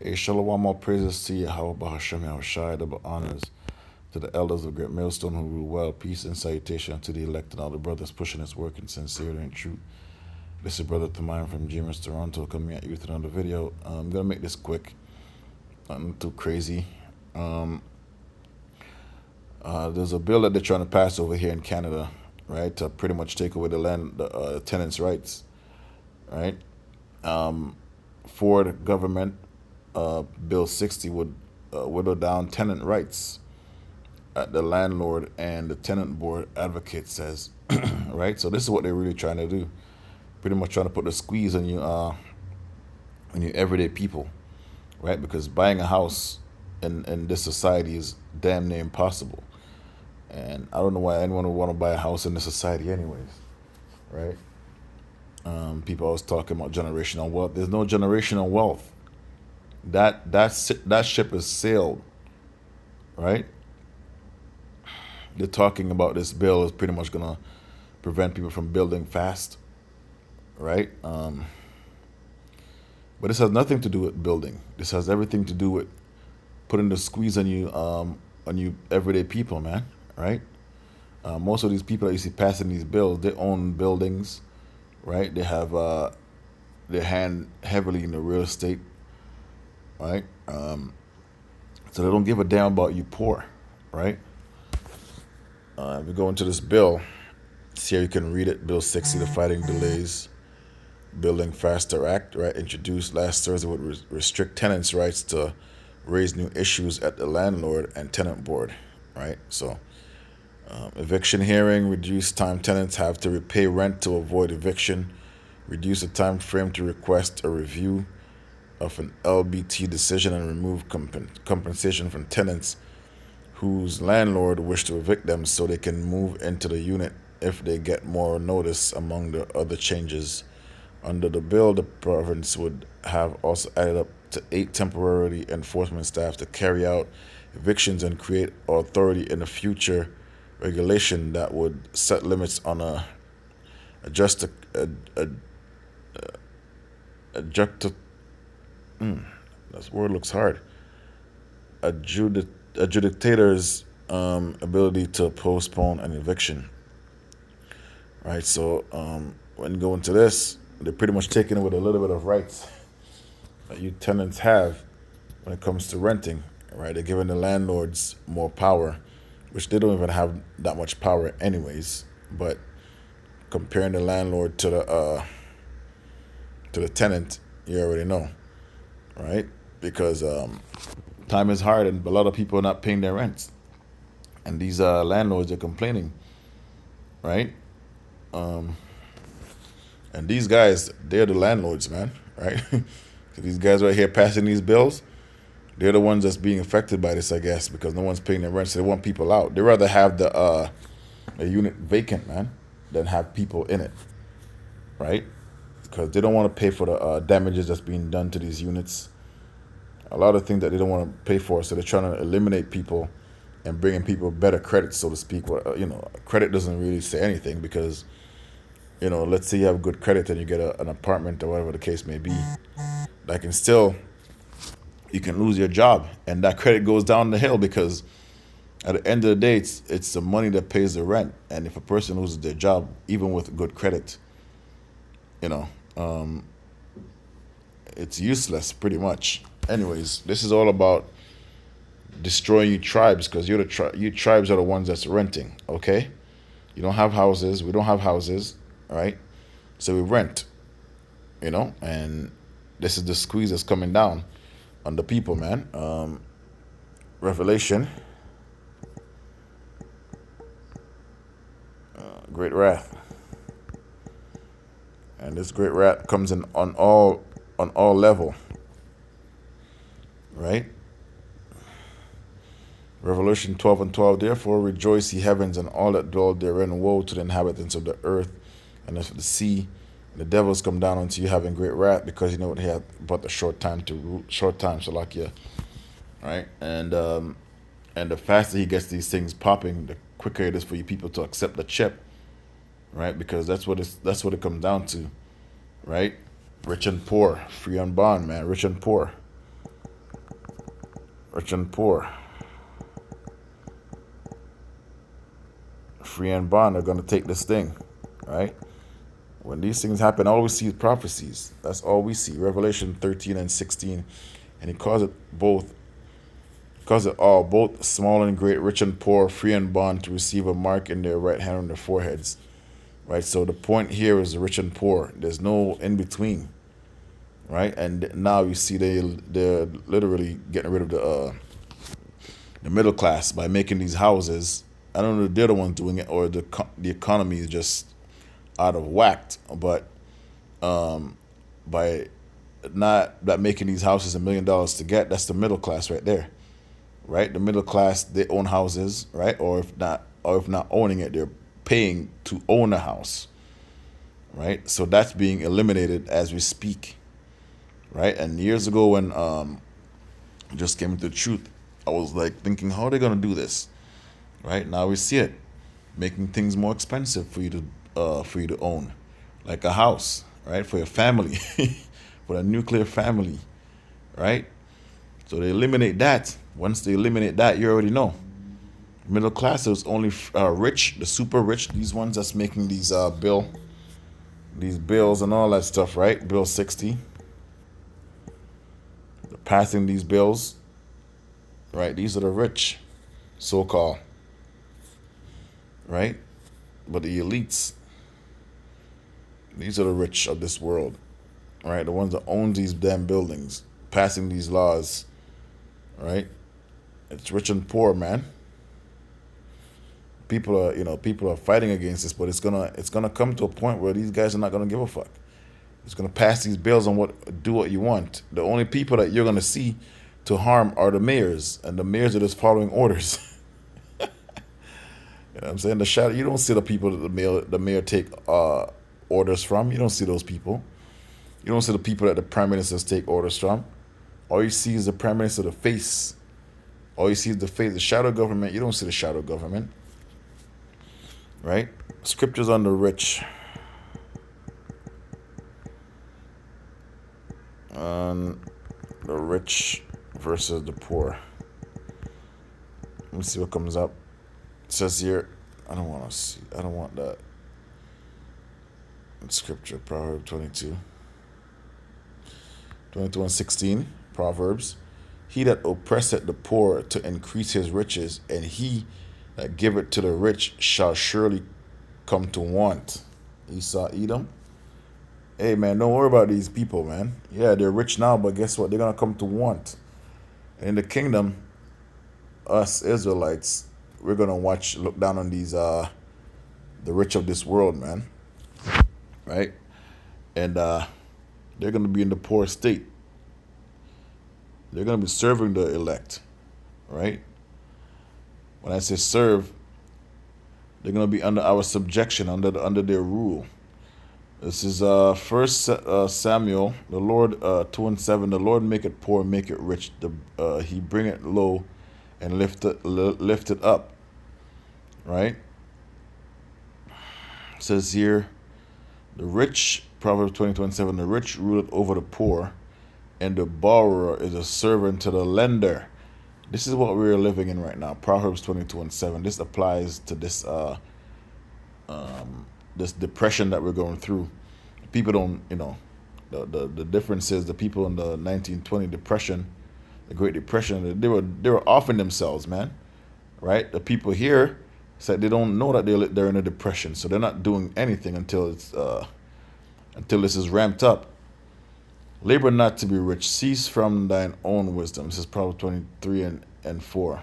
A shalom, all praises to Yahweh Hashem Yahushai, double honors to the elders of Great Millstone who rule well, peace and salutation to the elect and all the brothers pushing his work in sincerity and truth. This is Brother Tamayan from James Toronto coming at you with another video. I'm going to make this quick, not too crazy. There's a bill that they're trying to pass over here in Canada, right, to pretty much take away the tenants' rights, right? For the government, Bill 60 would whittle down tenant rights at the landlord and the tenant board advocate says, right? So this is what they're really trying to do. Pretty much trying to put the squeeze on you everyday people, right? Because buying a house in this society is damn near impossible. And I don't know why anyone would want to buy a house in this society anyways, right? People always talking about generational wealth. There's no generational wealth. That ship has sailed, right? They're talking about this bill is pretty much gonna prevent people from building fast, right? But this has nothing to do with building. This has everything to do with putting the squeeze on you everyday people, man, right? Most of these people that you see passing these bills, they own buildings, right? They have their hand heavily in the real estate, right? So they don't give a damn about you poor, right? If we go into this bill, see how you can read it. Bill 60, the Fighting Delays Building Faster Act, right? Introduced last Thursday would restrict tenants' rights to raise new issues at the landlord and tenant board, right? So, eviction hearing, reduce time tenants have to repay rent to avoid eviction, reduce the time frame to request a review of an LBT decision, and remove compensation from tenants whose landlord wish to evict them so they can move into the unit if they get more notice, among the other changes. Under the bill, the province would have also added up to 8 temporary enforcement staff to carry out evictions and create authority in the future regulation that would set limits on adjust that word looks hard. Adjudicator's ability to postpone an eviction. Right, so when you go into this, they're pretty much taking away a little bit of rights that you tenants have when it comes to renting. Right, they're giving the landlords more power, which they don't even have that much power anyways. But comparing the landlord to the tenant, you already know, right? Because time is hard and a lot of people are not paying their rents, and these landlords are complaining, right? And these guys, they're the landlords, man, right? So these guys right here passing these bills, they're the ones that's being affected by this, I guess, because no one's paying their rent, so they want people out. They rather have the a unit vacant, man, than have people in it, right? Because they don't want to pay for the damages that's being done to these units. A lot of things that they don't want to pay for, so they're trying to eliminate people and bringing people better credit, so to speak. Credit doesn't really say anything because, let's say you have good credit and you get an apartment or whatever the case may be, that can still, you can lose your job and that credit goes down the hill because at the end of the day, it's the money that pays the rent. And if a person loses their job, even with good credit, you know, it's useless pretty much. Anyways, this is all about destroying you tribes because you tribes are the ones that's renting, okay? You don't have houses. We don't have houses, right? So we rent, and this is the squeeze that's coming down on the people, man. Revelation, great wrath, and this great wrath comes in on all level, right? Revelation 12:12. Therefore rejoice, ye heavens, and all that dwell therein. Woe to the inhabitants of the earth and of the sea. And the devils come down unto you, having great wrath, because you know what he had but a short time, Shalakia, right? And the faster he gets these things popping, the quicker it is for you people to accept the chip, right? Because that's what it comes down to, right? Rich and poor, free and bond, man. Rich and poor, Rich and poor, free and bond are going to take this thing, right? When these things happen, all we see is prophecies. That's all we see. Revelation 13 and 16. And he calls it all, both small and great, rich and poor, free and bond, to receive a mark in their right hand on their foreheads. Right? So the point here is rich and poor. There's no in between. Right? And now you see they're literally getting rid of the middle class by making these houses. I don't know if they're the ones doing it or the economy is just out of whack. But by not that making these houses $1 million to get, that's the middle class right there, right? The middle class, they own houses, right? Or if not owning it, they're paying to own a house, right? So that's being eliminated as we speak, right? And years ago when just came into the truth, I was like thinking, how are they gonna do this, right? Now we see it, making things more expensive for you to own, like a house, right? For your family, for a nuclear family, right? So they eliminate that. Once they eliminate that, you already know. Middle class is only rich, the super rich, these ones that's making these bills and all that stuff, right? Bill 60, they're passing these bills, right? These are the rich, so called, right? But the elites, these are the rich of this world, right? The ones that own these damn buildings, passing these laws, right? It's rich and poor, man. People are fighting against this, but it's gonna come to a point where these guys are not gonna give a fuck. It's gonna pass these bills on do what you want. The only people that you're gonna see to harm are the mayors, and the mayors are just following orders. You know what I'm saying? The shadow. You don't see the people that the mayor take orders from. You don't see those people. You don't see the people that the prime ministers take orders from. All you see is the prime minister, the face. All you see is the face, the shadow government. You don't see the shadow government, right? Scriptures on the rich. On the rich versus the poor. Let me see what comes up. It says here, I don't want to see. I don't want that. In scripture, Proverbs 22 and 16, Proverbs. He that oppresseth the poor to increase his riches, and he that giveth to the rich shall surely come to want. Esau, Edom. Hey man, don't worry about these people, man. Yeah, they're rich now, but guess what? They're gonna come to want. And in the kingdom, us Israelites, we're gonna look down on these the rich of this world, man. Right? And they're gonna be in the poor state. They're gonna be serving the elect, right? When I say serve, they're gonna be under our subjection, under their rule. This is First Samuel. The Lord 2:7. The Lord make it poor, make it rich. He bring it low, and lift it up. Right. It says here, the rich, Proverbs 20:27. The rich ruleth over the poor, and the borrower is a servant to the lender. This is what we're living in right now. Proverbs 22:7. This applies to this this depression that we're going through. People don't, the difference is the people in the 1920 depression, the Great Depression, they were offing themselves, man, right? The people here said they don't know that they're in a depression, so they're not doing anything until this is ramped up. Labor not to be rich, cease from thine own wisdom. This is Proverbs 23 and 4.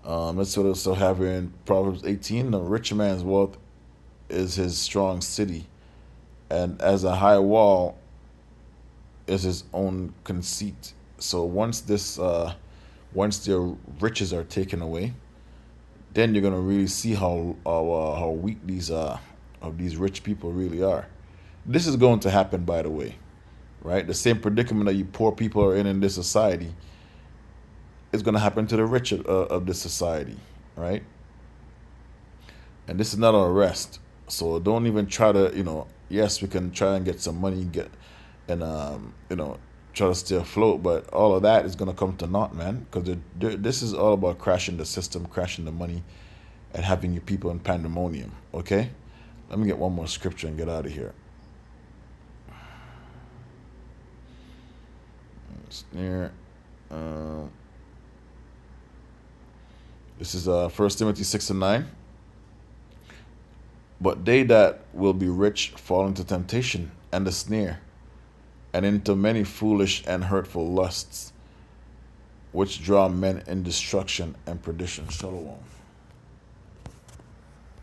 Let's also have here in Proverbs 18, the rich man's wealth is his strong city, and as a high wall is his own conceit. So once their riches are taken away, then you're gonna really see how weak these rich people really are. This is going to happen, by the way, right? The same predicament that you poor people are in this society is going to happen to the rich of this society, right? And this is not a rest. So don't even try to, yes, we can try and get some money, try to stay afloat, but all of that is going to come to naught, man, because this is all about crashing the system, crashing the money, and having your people in pandemonium. Okay, let me get one more scripture and get out of here. Snare. This is 1 Timothy 6:9. But they that will be rich fall into temptation and the snare, and into many foolish and hurtful lusts, which draw men in destruction and perdition. Shalom.